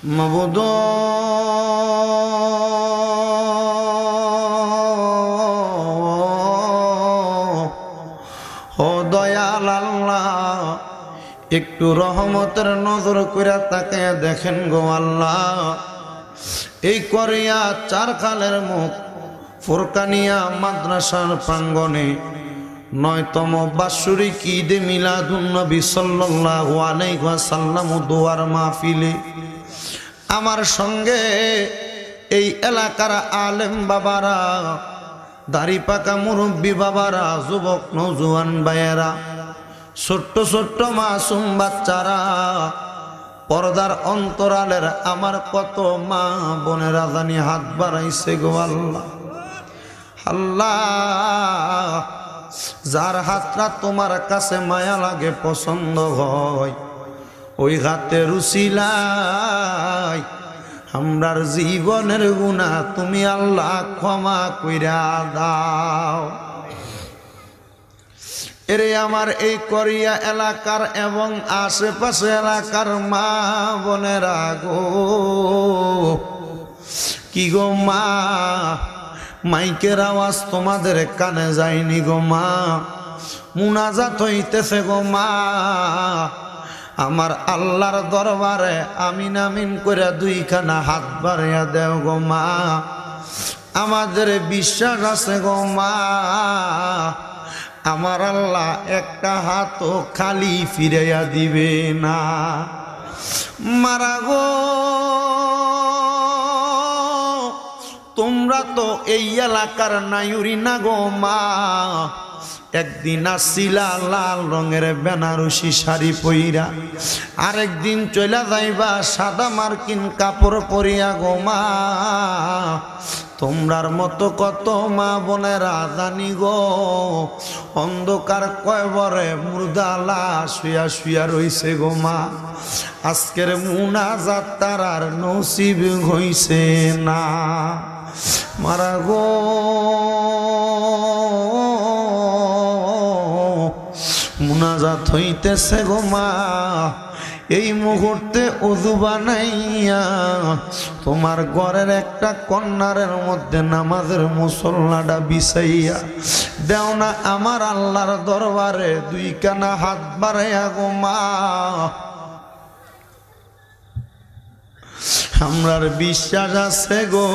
মাবুদ ও দয়াল আল্লাহ, একটু রহমতের নজর কইরা তাকায়া দেখেন গো আল্লাহ। এই করিয়া চারখালের মুখ ফুরকানিয়া মাদ্রাসার প্রাঙ্গণে ৯তম বাৎসরিক ঈদে মিলাদুন নবী সাল্লাল্লাহু আলাইহি ওয়াসাল্লাম দোয়ার মাহফিলে আমার সঙ্গে এই এলাকার আলেম বাবারা, দাড়ি পাকা মুরব্বী বাবারা, যুবক নওজোয়ান ভাইয়েরা, ছোট্ট ছোট্ট মাসুম বাচ্চারা, পর্দার অন্তরালের আমার কত মা বোনেরা জানি হাত বাড়াইছে গো আল্লাহ। আল্লাহ, যার হাতটা তোমার কাছে মায়া লাগে, পছন্দ হয়, ওই হাতের উসিলাই আমরার জীবনের গুনাহ তুমি আল্লাহ ক্ষমা কইরা দাও। এরে আমার এই করিয়া এলাকার এবং আশেপাশে এলাকার মা বোনেরা গো, কি গো মা, মাইকের আওয়াজ তোমাদের কানে যায়নি গো মা, মুনাজাত হইতেছে গো মা, আমার আল্লাহর দরবারে আমিন আমিন করে দুইখানা হাত বাড়াইয়া দেও গো মা। আমাদের বিশ্বাস আছে গো মা, আমার আল্লাহ একটা হাতও খালি ফিরাইয়া দিবে না। মারা গো, তোমরা তো এই এলাকার নায়ুরি না গো মা। একদিন আসিলা লাল রঙের বেনারসি শাড়ি পইরা, আরেকদিন চইলা যাইবা সাদা মার্কিন কাপড় পরিয়া গো মা। তোমরার মতো কত মা বোনেরা জানি গো অন্ধকার কয়বরে মুর্দালা শুয়া শুয়া রইছে গো মা। আজকের মুনাজাত তারার নসিব হইছে না। মারা গো, মুনাজাত হইতেছে গো মা। এই মুহূর্তে ওযু বানাইয়া তোমার ঘরের একটা কর্নারের মধ্যে নামাজের মুসল্লাটা বিছাইয়া দেও না আমার আল্লাহর দরবারে দুইখানা হাত বাড়াইয়া গো মা। আমরার বিশ্বাস আছে গো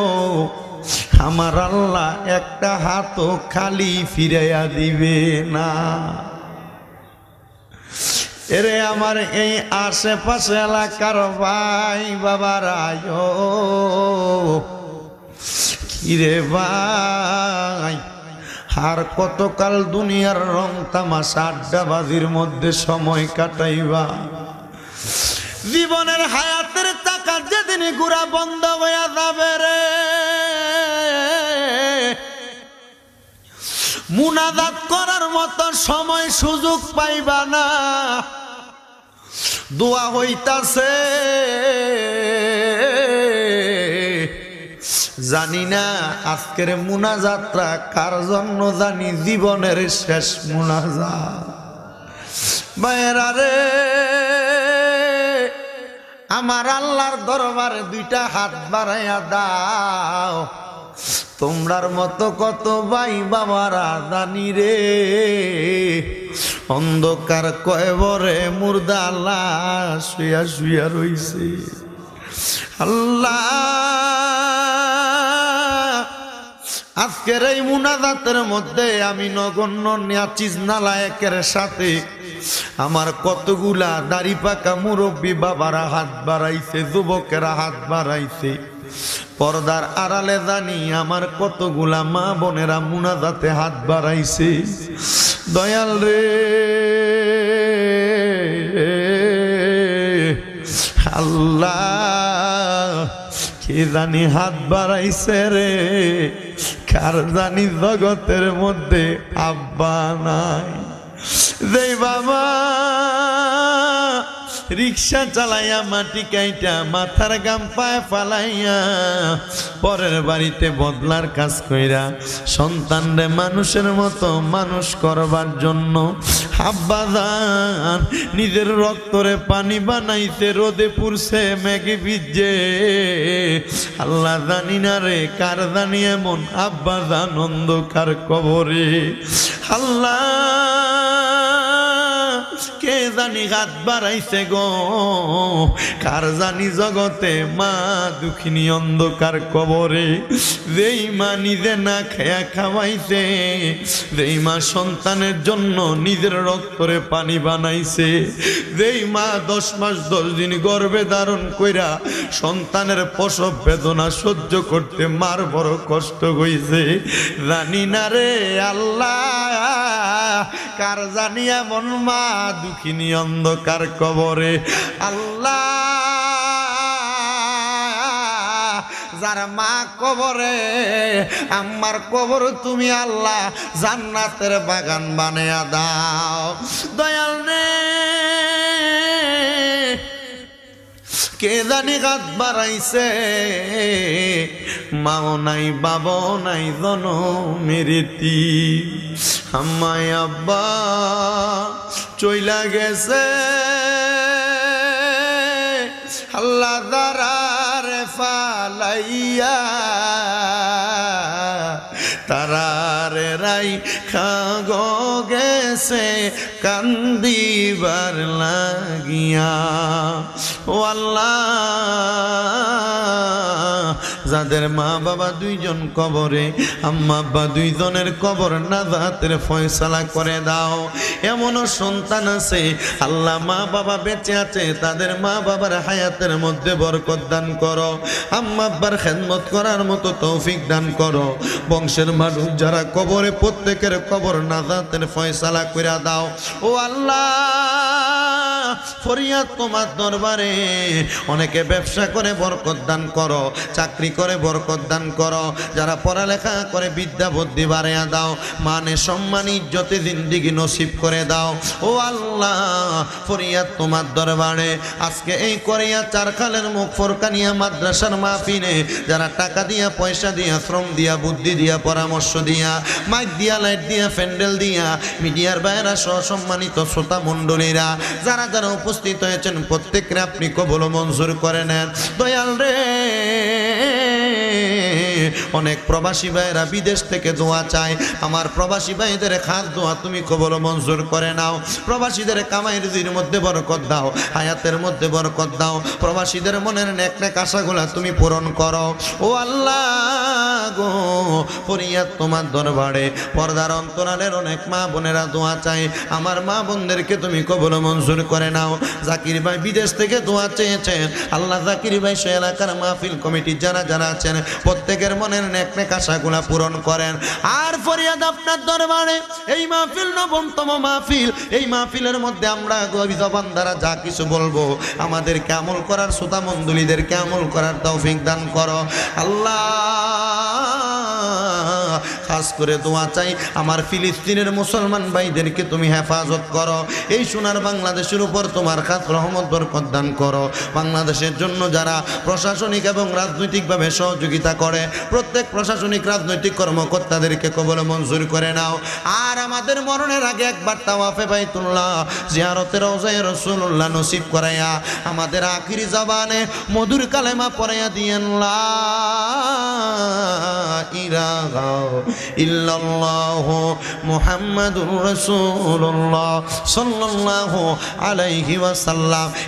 আমার আল্লাহ একটা হাতও খালি ফিরাইয়া দিবে না। এরে আমার এই আশেপাশে এলাকার ভাই বাবারা, কিরে ভাই, আর কতকাল দুনিয়ার রং তামাশা আড্ডাবাজির মধ্যে সময় কাটাইবা? জীবনের হায়াতের টাকা যেদিন ঘুরা বন্ধ হয়ে যাবে রে, মুনাজাত করার মতো সময় সুযোগ পাইবা না। দোয়া হইতাছে, জানি না আজকের মুনাজাতটা কার জন্য, জানি জীবনের শেষ মুনাজাত। ভাইয়েরা রে, আমার আল্লাহর দরবারে দুইটা হাত বাড়াইয়া দাও। তোমরার মতো কত ভাই বাবারা জানি রে অন্ধকার কয়বরে মুর্দা লাশ শুয়া শুয়া রইছে। আল্লাহ, আজকের এই মুনাজাতের মধ্যে আমি নগণ্য নিয়াচিজ নালায়েকের সাথে আমার কতগুলা দাড়ি পাকা মুরব্বী বাবারা হাত বাড়াইছে, যুবকেরা হাত বাড়াইছে। পর্দার আড়ালে জানি আমার কতগুলা মা বোনেরা মুনাজাতে হাত বাড়াইছে। দয়াল রে, আল্লাহ, কে জানি হাত বাড়াইছে রে, কার জানি জগতের মধ্যে আব্বা নাই। যেই বাবা রিক্সা চালাইয়া মাটি কাইটা মাথার গাম পায়ে ফালাইয়া পরের বাড়িতে বদলার কাজ কইরা সন্তানরে মানুষের মতো মানুষ করবার জন্য আব্বাজান নিজের রক্তরে পানি বানাইতে রোদে পুড়ছে মেঘে ভিজে আল্লাহ জানি না রে কার জানি এমন আব্বাজান অন্ধকার কবরে আল্লাহ কে জানি হাত বাড়াইছে গো কার জানি জগতে মা দুঃখিনী অন্ধকার কবরে যেই মা নিজে না খেয়া খাওয়াইছে যেই মা সন্তানের জন্য নিজের রক্তরে পানি বানাইছে যেই মা 10 মাস 10 দিন গর্ভে ধারণ কইরা সন্তানের প্রসব বেদনা সহ্য করতে মার বড় কষ্ট হইছে জানি না রে আল্লাহ কার জানি এমন মা দুঃখিনী অন্ধকার কবরে আল্লাহ যার মা কবরে আমার কবর তুমি আল্লাহ জান্নাতের বাগান বানায়া দাও দয়াল রে কে জানি হাত বাড়াইছে মাও নাই বাবাও নাই জনমের এতিম আম্মাই আব্বা চইলা গেছে আল্লাহ দারারে ফালাইয়া তারারে রাই খাগো গেছে কান্দিবার লাগিয়া ও আল্লাহ যাদের মা বাবা দুইজন কবরে আম্মা আব্বা দুইজনের কবর নাজাতের ফয়সালা করে দাও এমনও সন্তান আছে আল্লাহ মা বাবা বেঁচে আছে তাদের মা বাবার হায়াতের মধ্যে বরকত দান করো আম্মা আব্বার খেদমত করার মতো তৌফিক দান করো বংশের মানুষ যারা কবরে প্রত্যেকের কবর নাজাতের ফয়সালা করে দাও ও আল্লাহ ফরিয়াদ তোমার দরবারে অনেকে ব্যবসা করে বরকত দান করো চাকরি করে বরকত দান করো যারা পড়ালেখা করে বিদ্যা বুদ্ধি বাড়াইয়া দাও মানে সম্মান ইজ্জতে জিন্দেগি নসিব করে দাও ও আল্লাহ ফরিয়াদ তোমার দরবারে আজকে এই করিয়া চারখালের মুখ ফরকানিয়া মাদ্রাসার মাহফিলে যারা টাকা দিয়া পয়সা দিয়া শ্রম দিয়া বুদ্ধি দিয়া পরামর্শ দিয়া মাইক দিয়া লাইট দিয়া প্যান্ডেল দিয়া মিডিয়ার বাইরা সহ সম্মানিত শ্রোতা মণ্ডলীরা যারা যারা উপস্থিত হয়েছেন প্রত্যেককে আপনি কবুল মঞ্জুর করে নেন দয়াল রে অনেক প্রবাসী ভাইরা বিদেশ থেকে দোয়া চায় আমার প্রবাসী ভাইদের খাস দোয়া তুমি কবুল মঞ্জুর করে নাও প্রবাসীদের কামাই রুজির মধ্যে বরকত দাও হায়াতের মধ্যে বরকত দাও প্রবাসীদের মনের নেক নেক আশাগুলা তুমি পূরণ করো ও আল্লাহ গো ফরিয়াদ তোমার দরবারে পর্দার অন্তরালের অনেক মা বোনেরা দোয়া চায় আমার মা বোনদেরকে তুমি কবুল মঞ্জুর করে নাও জাকির ভাই বিদেশ থেকে দোয়া চেয়েছেন আল্লাহ জাকির ভাই সে এলাকার মাহফিল কমিটি যারা যারা আছেন প্রত্যেকের মনের নেক নেক আশাগুলা পূরণ করেন আর ফরিয়াদ আপনার দরবারে এই মাহফিল নবমতম মাহফিল এই মাহফিলের মধ্যে আমরা জবান দ্বারা যা কিছু বলবো আমাদেরকে আমল করার শ্রোতা মণ্ডলীদেরকে আমল করার তৌফিক দান করো আল্লাহ খাস করে দোয়া চাই আমার ফিলিস্তিনের মুসলমান ভাইদেরকে তুমি হেফাজত করো এই সোনার বাংলাদেশের উপর তোমার খাস রহমত বরকত দান করো বাংলাদেশের জন্য যারা প্রশাসনিক এবং রাজনৈতিকভাবে সহযোগিতা করে প্রত্যেক প্রশাসনিক রাজনৈতিক কর্মকর্তাদেরকে কবুল মঞ্জুর করে নাও আর আমাদের মরণের আগে একবার তাওয়াফে বাইতুল্লাহ জিয়ারতে রওজায়ে রাসূলুল্লাহ নসিব করাইয়া আমাদের আখিরি জবানে মধুর কালেমা পড়াইয়া দিয়েন লা ইলাহা ইল্লাল্লাহু মুহাম্মাদুর রাসূলুল্লাহ সাল্লাল্লাহু আলাইহি ওয়াসাল্লাম।